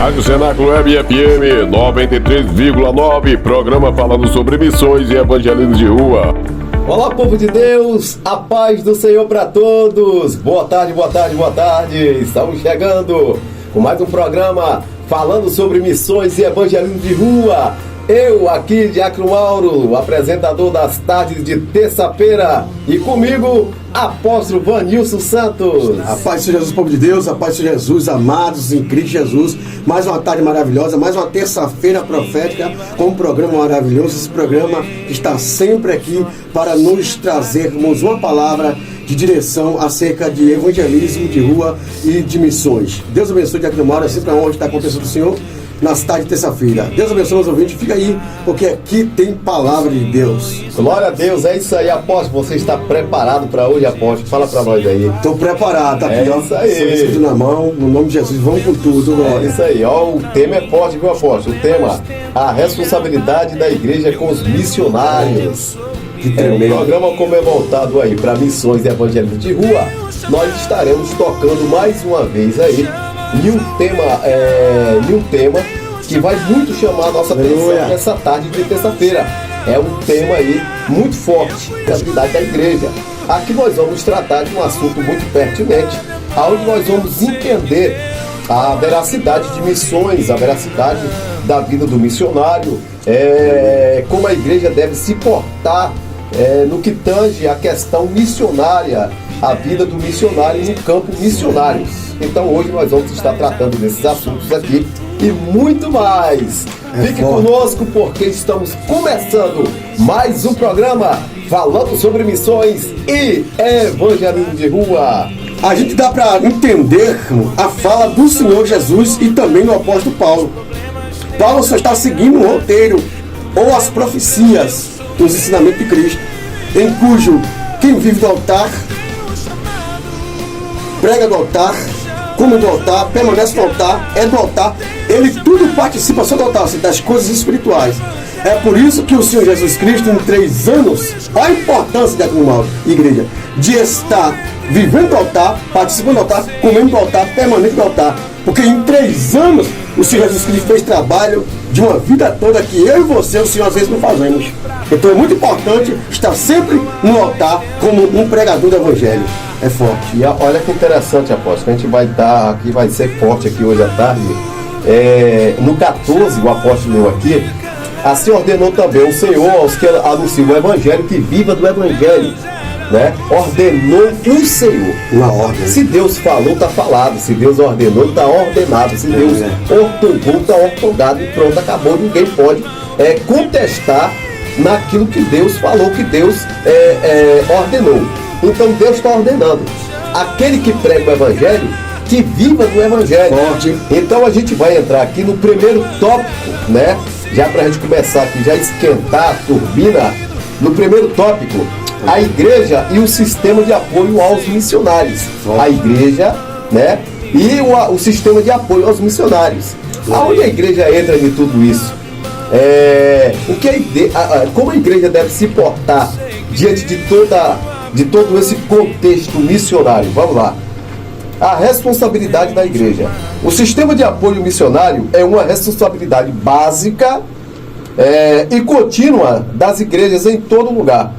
Rádio Cenáculo Web FM 93,9, programa falando sobre missões e evangelismo de rua. Olá, povo de Deus, a paz do Senhor para todos. Boa tarde, boa tarde, boa tarde. Estamos chegando com mais um programa falando sobre missões e evangelismo de rua. Eu aqui, Diácono Mauro, apresentador das tardes de terça-feira, e comigo, Apóstolo Vanilson Santos. A paz de Jesus, povo de Deus, a paz de Jesus, amados em Cristo Jesus. Mais uma tarde maravilhosa, mais uma terça-feira profética com um programa maravilhoso. Esse programa está sempre aqui para nos trazermos uma palavra de direção acerca de evangelismo de rua e de missões. Deus abençoe, Diácono Mauro, é sempre onde está a presença do Senhor. Nas tardes de terça-feira. Deus abençoe os ouvintes, fica aí, porque aqui tem palavra de Deus. Glória a Deus, é isso aí, apóstolo. Você está preparado para hoje, apóstolo? Fala para nós aí. Estou preparado, tá aqui, ó. Isso aí. Escudo na mão, no nome de Jesus, vamos com tudo, glória. É isso aí, ó. O tema é forte, viu, apóstolo? O tema, a responsabilidade da igreja com os missionários. O programa, como é voltado aí para missões e evangelismo de rua, nós estaremos tocando mais uma vez aí em um tema que vai muito chamar a nossa atenção nessa tarde de terça-feira. É um tema aí muito forte, a habilidade da igreja. Aqui nós vamos tratar de um assunto muito pertinente, onde nós vamos entender a veracidade de missões, a veracidade da vida do missionário, como a igreja deve se portar no que tange a questão missionária, a vida do missionário no campo missionário. Então hoje nós vamos estar tratando desses assuntos aqui e muito mais. Fique conosco, porque estamos começando mais um programa falando sobre missões e evangelismo de rua. A gente dá para entender a fala do Senhor Jesus e também do apóstolo Paulo. Paulo só está seguindo o roteiro ou as profecias dos ensinamentos de Cristo, em cujo quem vive do altar, prega do altar, come do altar, permanece no altar, é do altar, ele tudo participa só do altar, das coisas espirituais. É por isso que o Senhor Jesus Cristo, em 3 anos, olha a importância da igreja, de estar vivendo do altar, participando do altar, comendo do altar, permanente do altar. Porque em 3 anos, o Senhor Jesus Cristo fez trabalho de uma vida toda que eu e você, o Senhor, às vezes não fazemos. Então é muito importante estar sempre no altar como um pregador do Evangelho. É forte. E olha que interessante, apóstolo, que a gente vai dar aqui, vai ser forte aqui hoje à tarde. No 14, o apóstolo leu aqui: assim ordenou também o Senhor aos que anunciam o Evangelho que viva do Evangelho. Né? Ordenou o Senhor. Uma ordem. Se Deus falou, está falado. Se Deus ordenou, está ordenado. Se Deus ortogou, está ortogado. E pronto, acabou. Ninguém pode contestar naquilo que Deus falou, que Deus ordenou. Então Deus está ordenando. Aquele que prega o Evangelho, que viva do Evangelho. Forte. Então a gente vai entrar aqui no primeiro tópico, né? Já para a gente começar aqui, já esquentar a turbina. No primeiro tópico, a igreja e o sistema de apoio aos missionários. A igreja, né? E o sistema de apoio aos missionários. Aonde a igreja entra em tudo isso? Como a igreja deve se portar diante de todo esse contexto missionário? Vamos lá. A responsabilidade da igreja. O sistema de apoio missionário é uma responsabilidade básica e contínua das igrejas em todo lugar.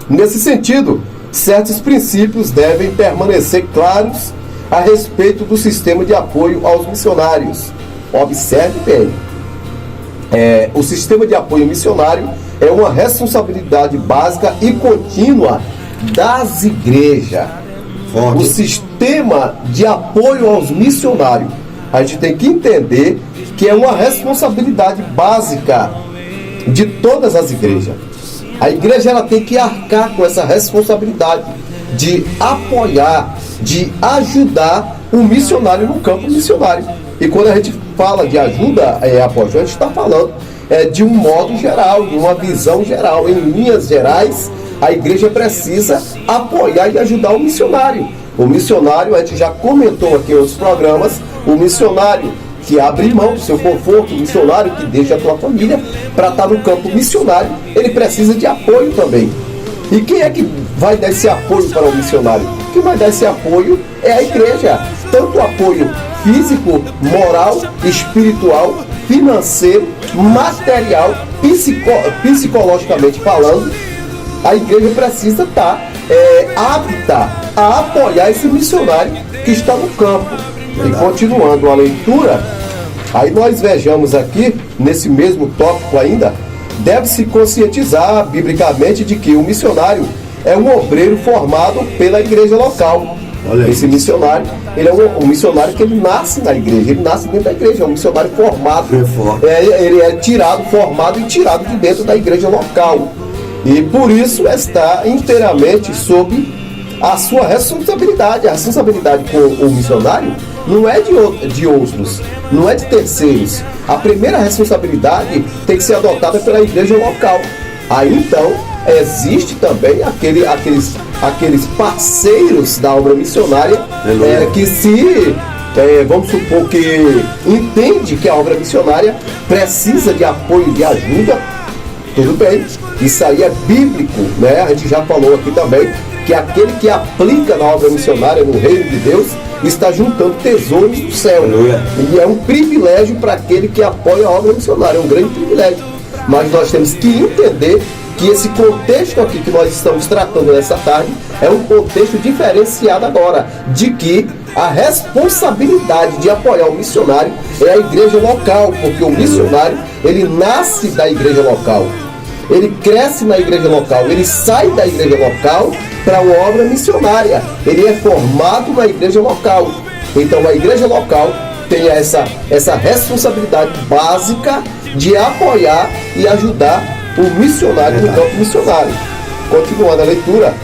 Nesse sentido, certos princípios devem permanecer claros a respeito do sistema de apoio aos missionários. Observe bem. O sistema de apoio missionário é uma responsabilidade básica e contínua das igrejas. O sistema de apoio aos missionários, a gente tem que entender que é uma responsabilidade básica de todas as igrejas. A igreja ela tem que arcar com essa responsabilidade de apoiar, de ajudar o missionário no campo missionário. E quando a gente fala de ajuda, apóstolo, a gente está falando de um modo geral, de uma visão geral. Em linhas gerais, a igreja precisa apoiar e ajudar o missionário. O missionário, a gente já comentou aqui em outros programas, o missionário que abre mão do seu conforto, o missionário que deixa a sua família para estar no campo missionário, ele precisa de apoio também. E quem é que vai dar esse apoio para o missionário? Quem vai dar esse apoio é a igreja. Tanto o apoio físico, moral, espiritual, financeiro, material, psicologicamente falando, a igreja precisa estar apta a apoiar esse missionário que está no campo. E continuando a leitura, aí nós vejamos aqui, nesse mesmo tópico ainda, deve-se conscientizar biblicamente de que o missionário é um obreiro formado pela igreja local. Esse missionário, ele é um missionário que ele nasce na igreja, ele nasce dentro da igreja, é um missionário formado. Ele é formado e tirado de dentro da igreja local. E por isso está inteiramente sob a sua responsabilidade. A responsabilidade com o missionário não é de outros, não é de terceiros. A primeira responsabilidade tem que ser adotada pela igreja local. Aí então existe também aqueles parceiros da obra missionária que vamos supor que entende que a obra missionária precisa de apoio, de ajuda. Tudo bem, isso aí é bíblico, né? A gente já falou aqui também que aquele que aplica na obra missionária no reino de Deus está juntando tesouros do céu. E é um privilégio para aquele que apoia a obra missionária, é um grande privilégio. Mas nós temos que entender que esse contexto aqui que nós estamos tratando nessa tarde é um contexto diferenciado agora, de que a responsabilidade de apoiar o missionário é a igreja local, porque o missionário, ele nasce da igreja local, ele cresce na igreja local, ele sai da igreja local para uma obra missionária, ele é formado na igreja local. Então a igreja local tem essa responsabilidade básica de apoiar e ajudar o missionário no campo missionário. Continuando a leitura,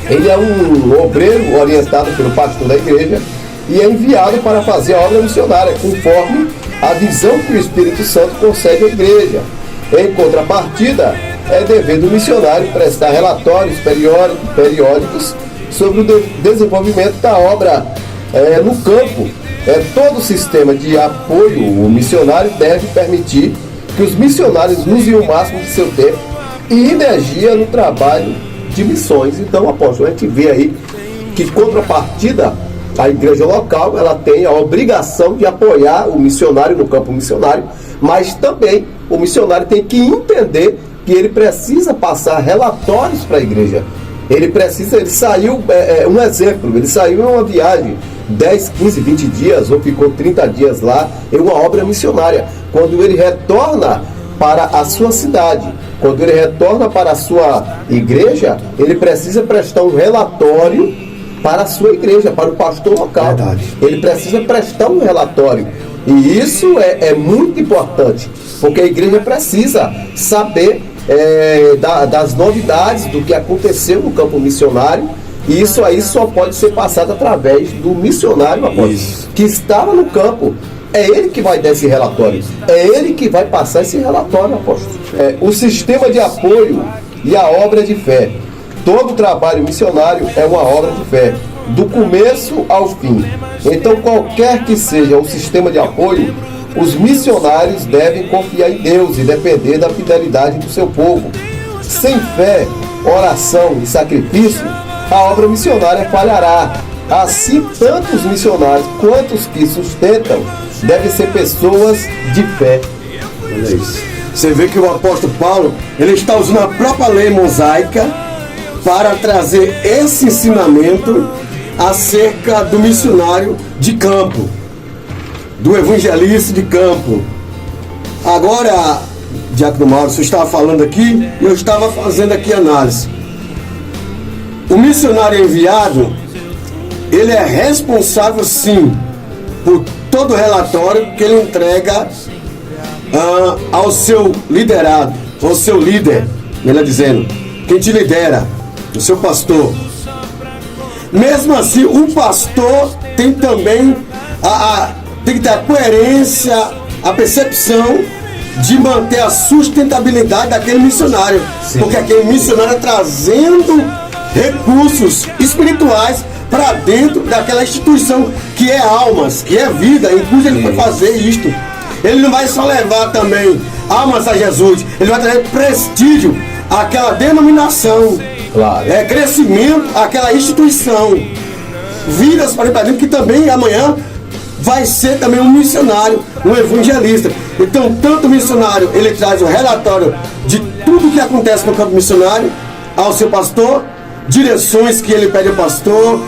ele é um obreiro orientado pelo pastor da igreja e é enviado para fazer a obra missionária conforme a visão que o Espírito Santo concede à igreja. Em contrapartida, é dever do missionário prestar relatórios periódicos sobre o desenvolvimento da obra no campo. Todo o sistema de apoio ao missionário deve permitir que os missionários usem o máximo de seu tempo e energia no trabalho de missões. Então, apóstolo, a gente vê aí que, contrapartida, a igreja local ela tem a obrigação de apoiar o missionário no campo missionário, mas também o missionário tem que entender que ele precisa passar relatórios para a igreja. Ele saiu, um exemplo, ele saiu em uma viagem 10, 15, 20 dias ou ficou 30 dias lá em uma obra missionária. Quando ele retorna para a sua cidade, quando ele retorna para a sua igreja, ele precisa prestar um relatório para a sua igreja, para o pastor local. Verdade. Ele precisa prestar um relatório. E isso é muito importante, porque a igreja precisa saber das novidades do que aconteceu no campo missionário. E isso aí só pode ser passado através do missionário, apóstolo, que estava no campo. É ele que vai dar esse relatório. É ele que vai passar esse relatório, apóstolo. O sistema de apoio e a obra de fé. Todo trabalho missionário é uma obra de fé, do começo ao fim. Então, qualquer que seja o sistema de apoio, os missionários devem confiar em Deus e depender da fidelidade do seu povo. Sem fé, oração e sacrifício, a obra missionária falhará. Assim, tanto os missionários quanto os que sustentam devem ser pessoas de fé. Olha isso. Você vê que o apóstolo Paulo, ele está usando a própria lei mosaica para trazer esse ensinamento acerca do missionário de campo, do evangelista de campo. Agora, Diácono Mauro, você estava falando aqui e eu estava fazendo aqui análise. O missionário enviado, ele é responsável sim por todo o relatório que ele entrega ao seu liderado, ao seu líder, melhor dizendo, quem te lidera, o seu pastor. Mesmo assim, o pastor tem também tem que ter a coerência, a percepção de manter a sustentabilidade daquele missionário. Sim. Porque aquele missionário é trazendo recursos espirituais para dentro daquela instituição que é almas, que é vida, em cuja ele vai fazer isto. Ele não vai só levar também almas a Jesus, ele vai trazer prestígio àquela denominação, claro. Crescimento àquela instituição. vidas para Ipanema, que também amanhã vai ser também um missionário, um evangelista. Então, tanto o missionário, ele traz o relatório de tudo que acontece no campo missionário ao seu pastor, direções que ele pede ao pastor,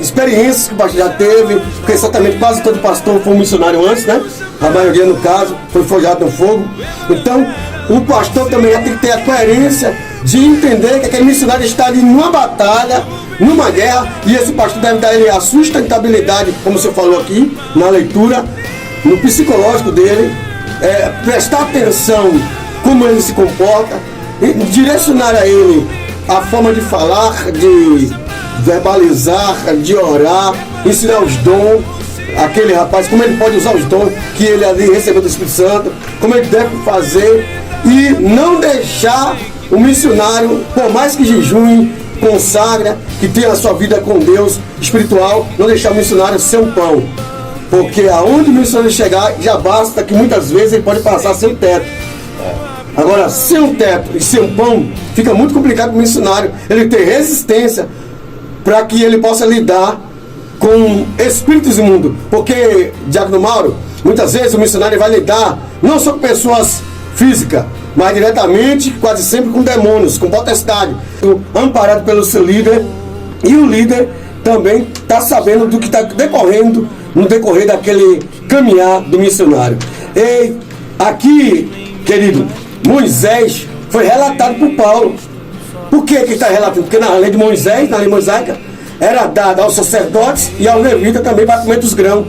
experiências que o pastor já teve, porque certamente quase todo pastor foi um missionário antes, né? A maioria, no caso, foi forjado no fogo. Então, o pastor também tem que ter a coerência de entender que aquele missionário está ali numa batalha, numa guerra, e esse pastor deve dar ele a sustentabilidade, como você falou aqui, na leitura, no psicológico dele, prestar atenção como ele se comporta, e direcionar a ele a forma de falar, de verbalizar, de orar, ensinar os dons, aquele rapaz, como ele pode usar os dons que ele ali recebeu do Espírito Santo, como ele deve fazer, e não deixar o missionário, por mais que jejue, consagra, que tenha a sua vida com Deus espiritual, não deixar o missionário ser um pão. Porque aonde o missionário chegar, já basta que muitas vezes ele pode passar sem teto. Agora, sem um teto e sem um pão, fica muito complicado para o missionário ele ter resistência para que ele possa lidar com espíritos imundos. Porque, Diácono Mauro, muitas vezes o missionário vai lidar não só com pessoas físicas, mas diretamente, quase sempre com demônios, com potestade, amparado pelo seu líder, e o líder também está sabendo do que está decorrendo no decorrer daquele caminhar do missionário. E aqui, querido, Moisés foi relatado por Paulo. Por que está relatando? Porque na lei de Moisés, na lei mosaica, era dada aos sacerdotes e ao levita também para comer dos grãos.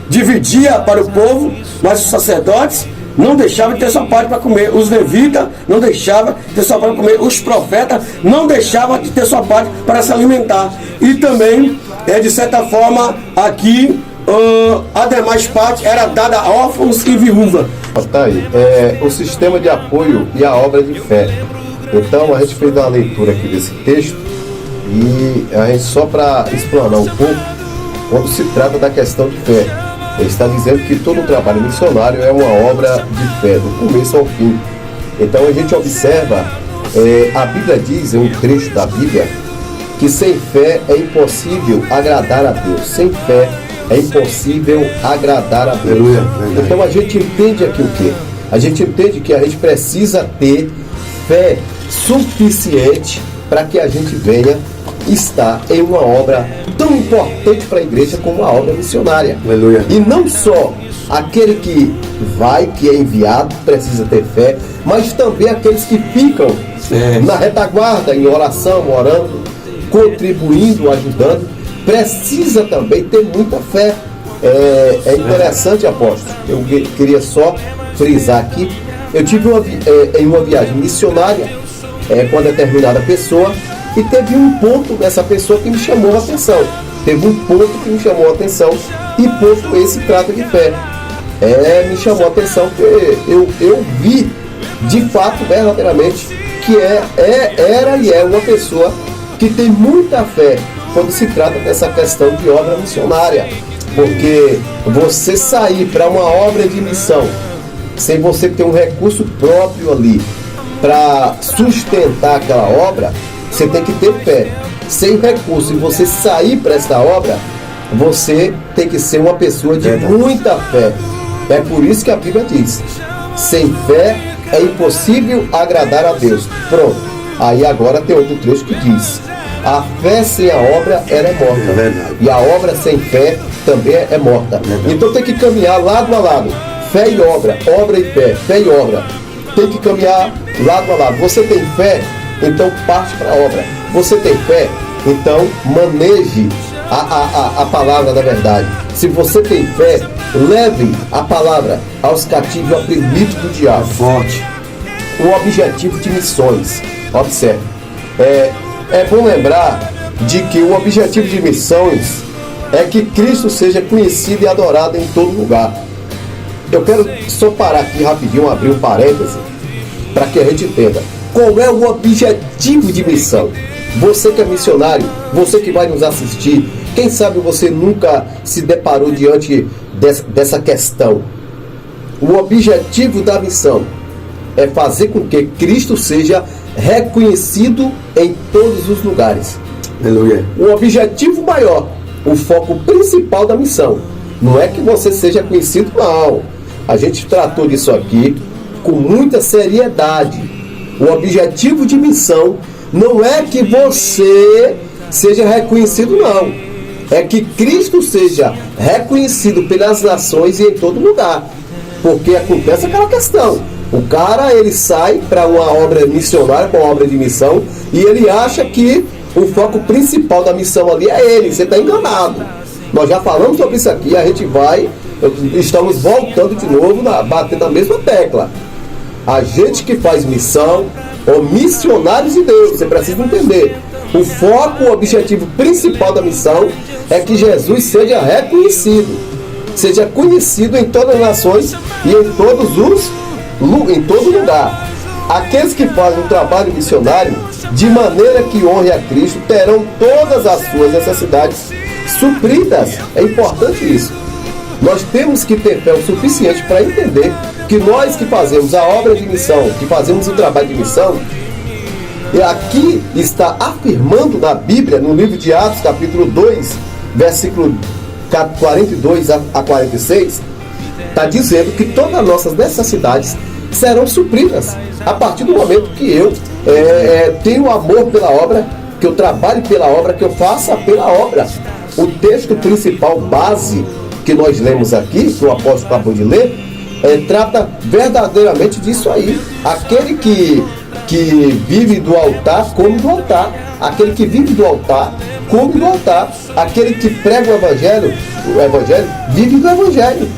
Dividia para o povo, mas os sacerdotes não deixavam de ter sua parte para comer. Os levitas não deixavam de ter sua parte para comer. Os profetas não deixavam de ter sua parte para se alimentar. E também, de certa forma, aqui, a demais parte era dada a órfãos e viúva. Tá aí, o sistema de apoio e a obra de fé. Então, a gente fez uma leitura aqui desse texto e a gente, só para explanar um pouco, quando se trata da questão de fé, ele está dizendo que todo o trabalho missionário é uma obra de fé, do começo ao fim. Então, a gente observa, a Bíblia diz, em um trecho da Bíblia, que sem fé é impossível agradar a Deus. Sem fé é impossível agradar a Deus. Então a gente entende aqui o quê? A gente entende que a gente precisa ter fé suficiente para que a gente venha estar em uma obra tão importante para a igreja como a obra missionária. Aleluia. E não só aquele que vai, que é enviado, precisa ter fé, mas também aqueles que ficam na retaguarda, em oração, orando, contribuindo, ajudando, precisa também ter muita fé. É interessante, apóstolo, eu queria só frisar aqui, eu tive em uma viagem missionária com uma determinada pessoa, e teve um ponto dessa pessoa que me chamou a atenção. Teve um ponto que me chamou a atenção, e ponto esse trata de fé. Me chamou a atenção porque eu vi, de fato, verdadeiramente, que era e é uma pessoa que tem muita fé quando se trata dessa questão de obra missionária. Porque você sair para uma obra de missão sem você ter um recurso próprio ali para sustentar aquela obra, você tem que ter fé. Sem recurso, e você sair para essa obra, você tem que ser uma pessoa de muita fé. É por isso que a Bíblia diz: sem fé é impossível agradar a Deus. Pronto. Aí agora tem outro trecho que diz: a fé sem a obra ela é morta. E a obra sem fé também é morta. Então tem que caminhar lado a lado. Fé e obra e fé, fé e obra. Tem que caminhar lado a lado. Você tem fé, então parte para a obra. Você tem fé, então maneje a palavra da verdade. Se você tem fé, leve a palavra aos cativos e oprimidos do diabo. Forte. O objetivo de missões. Observe. É bom lembrar de que o objetivo de missões é que Cristo seja conhecido e adorado em todo lugar. Eu quero só parar aqui rapidinho, abrir um parêntese, para que a gente entenda. Qual é o objetivo de missão? Você que é missionário, você que vai nos assistir, quem sabe você nunca se deparou diante dessa questão. O objetivo da missão é fazer com que Cristo seja reconhecido em todos os lugares. Aleluia. O objetivo maior o foco principal da missão. Não é que você seja conhecido, não. A gente tratou disso aqui com muita seriedade. O objetivo de missão não é que você seja reconhecido, não. É que Cristo seja reconhecido pelas nações e em todo lugar. Porque acontece aquela questão. O cara, ele sai para uma obra missionária, para uma obra de missão, e ele acha que o foco principal da missão ali é ele. Você está enganado. Nós já falamos sobre isso aqui, estamos voltando de novo, batendo na mesma tecla. A gente que faz missão, ou missionários de Deus, você precisa entender. O foco, o objetivo principal da missão é que Jesus seja reconhecido, seja conhecido em todas as nações e em todo lugar. Aqueles que fazem um trabalho missionário de maneira que honre a Cristo terão todas as suas necessidades supridas. É importante isso. Nós temos que ter fé o suficiente para entender que nós que fazemos a obra de missão, que fazemos o trabalho de missão, e aqui está afirmando na Bíblia, no livro de Atos, capítulo 2, versículo 42 a 46, está dizendo que todas as nossas necessidades serão supridas a partir do momento que eu tenho amor pela obra, que eu trabalhe pela obra, que eu faça pela obra. O texto principal, base, que nós lemos aqui, que o apóstolo acabou de ler, trata verdadeiramente disso aí. Aquele que vive do altar, come do altar. Aquele que vive do altar, come do altar. Aquele que prega o evangelho, vive do evangelho.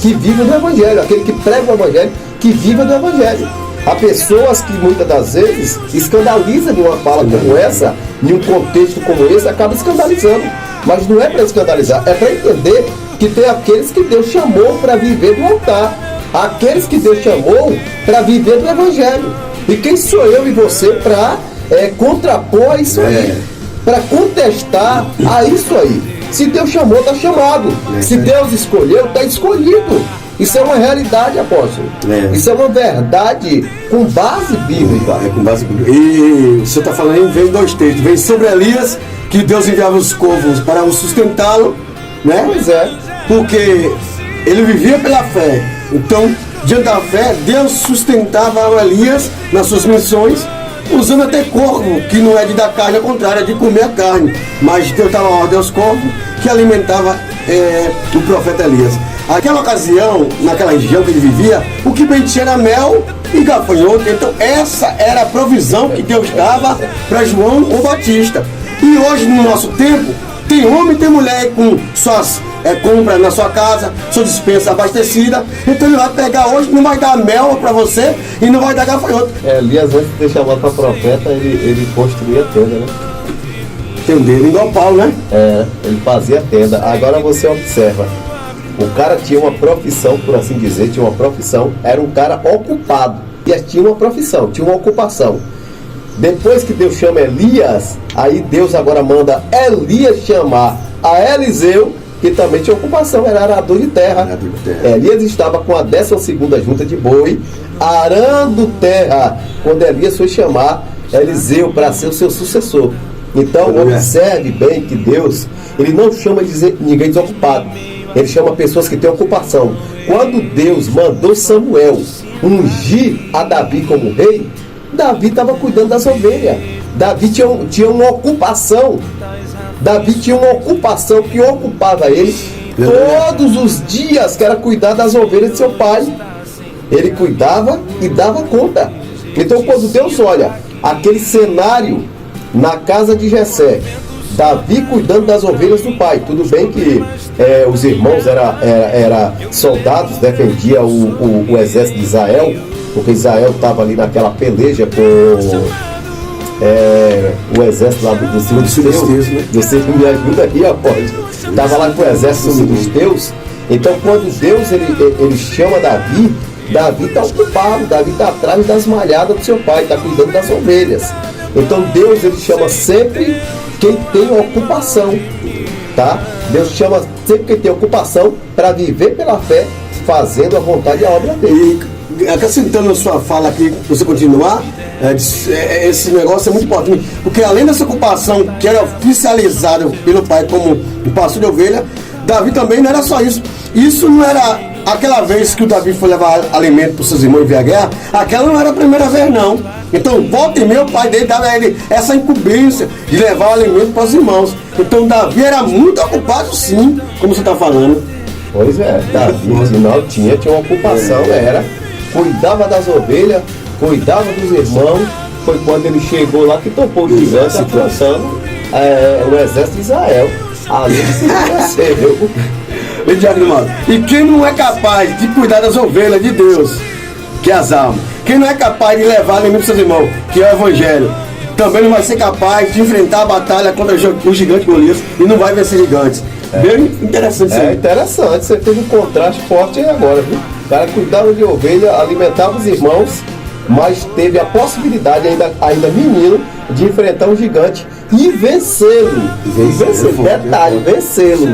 Que vive do evangelho. Aquele que prega o evangelho, que vive do evangelho. Há pessoas que muitas das vezes escandalizam de uma fala como essa, em um contexto como esse, acaba escandalizando. Mas não é para escandalizar, é para entender que tem aqueles que Deus chamou para viver do altar, aqueles que Deus chamou para viver do evangelho. E quem sou eu e você para contrapor a isso aí, para contestar a isso aí? Se Deus chamou, está chamado. Se Deus escolheu, está escolhido. Isso é uma realidade, apóstolo. Isso é uma verdade com base bíblica. Com base bíblica. E você está falando aí, vem dois textos. Vem sobre Elias, que Deus enviava os corvos para o sustentá-lo, né? Pois é. Porque ele vivia pela fé. Então, diante da fé, Deus sustentava o Elias nas suas missões, usando até corvo, que não é de dar carne, ao contrário, é de comer a carne. Mas Deus dava ordem aos corvos que alimentava o profeta Elias. Naquela ocasião, naquela região que ele vivia, o que permitia era mel e gafanhoto. Então essa era a provisão que Deus dava para João o Batista. E hoje, no nosso tempo, tem homem e tem mulher com suas compras na sua casa, sua despensa abastecida. Então ele vai pegar hoje, não vai dar mel para você e não vai dar gafanhoto. Elias, antes de ser chamado para profeta, ele construía tenda, né? Entendeu? Igual Paulo, né? Ele fazia tenda. Agora você observa, o cara tinha uma profissão, por assim dizer, era um cara ocupado. E tinha uma profissão, tinha uma ocupação. Depois que Deus chama Elias, aí Deus agora manda Elias chamar a Eliseu, que também tinha ocupação, era arador de terra. Elias estava com a 12ª junta de boi, arando terra, quando Elias foi chamar Eliseu para ser o seu sucessor. Então, observe bem que Deus, ele não chama ninguém desocupado. Ele chama pessoas que têm ocupação. Quando Deus mandou Samuel ungir a Davi como rei, Davi estava cuidando das ovelhas. Davi tinha uma ocupação. Davi tinha uma ocupação que ocupava ele todos os dias, que era cuidar das ovelhas de seu pai. Ele cuidava e dava conta. Então, quando Deus olha aquele cenário na casa de Jessé, Davi cuidando das ovelhas do pai. Tudo bem que os irmãos eram soldados, defendia o exército de Israel, porque Israel estava ali naquela peleja com o exército lá dos filisteus, né? Você me ajuda aí, apóstolo. Estava lá com o exército dos filisteus. Então, quando Deus ele chama Davi, Davi está ocupado, Davi está atrás das malhadas do seu pai, está cuidando das ovelhas. Então Deus ele chama sempre quem tem ocupação, tá? Deus chama sempre quem tem ocupação para viver pela fé, fazendo a vontade e a obra dele. acrescentando a sua fala aqui, você continuar, esse negócio é muito importante, porque além dessa ocupação que era oficializada pelo pai como o pastor de ovelha, Davi também não era só isso. Isso não era aquela vez que o Davi foi levar alimento para os seus irmãos e ver a guerra, aquela não era a primeira vez, não. Então, volta e meia, o pai dele dava a ele essa incumbência de levar o alimento para os irmãos. Então, Davi era muito ocupado, sim, como você está falando. Pois é, Davi, afinal, tinha uma ocupação, cuidava das ovelhas, cuidava dos irmãos. Foi quando ele chegou lá que topou o gigante afrontando o exército de Israel. Ali se conheceu. E quem não é capaz de cuidar das ovelhas de Deus, que é as almas, quem não é capaz de levar alimento para seus irmãos, que é o Evangelho, também não vai ser capaz de enfrentar a batalha contra o gigante Golias e não vai vencer gigantes. Bem interessante isso. É interessante, você teve um contraste forte aí agora, viu? O cara cuidava de ovelha, alimentava os irmãos, mas teve a possibilidade, ainda menino, de enfrentar um gigante e vencê-lo. Detalhe, vencê-lo.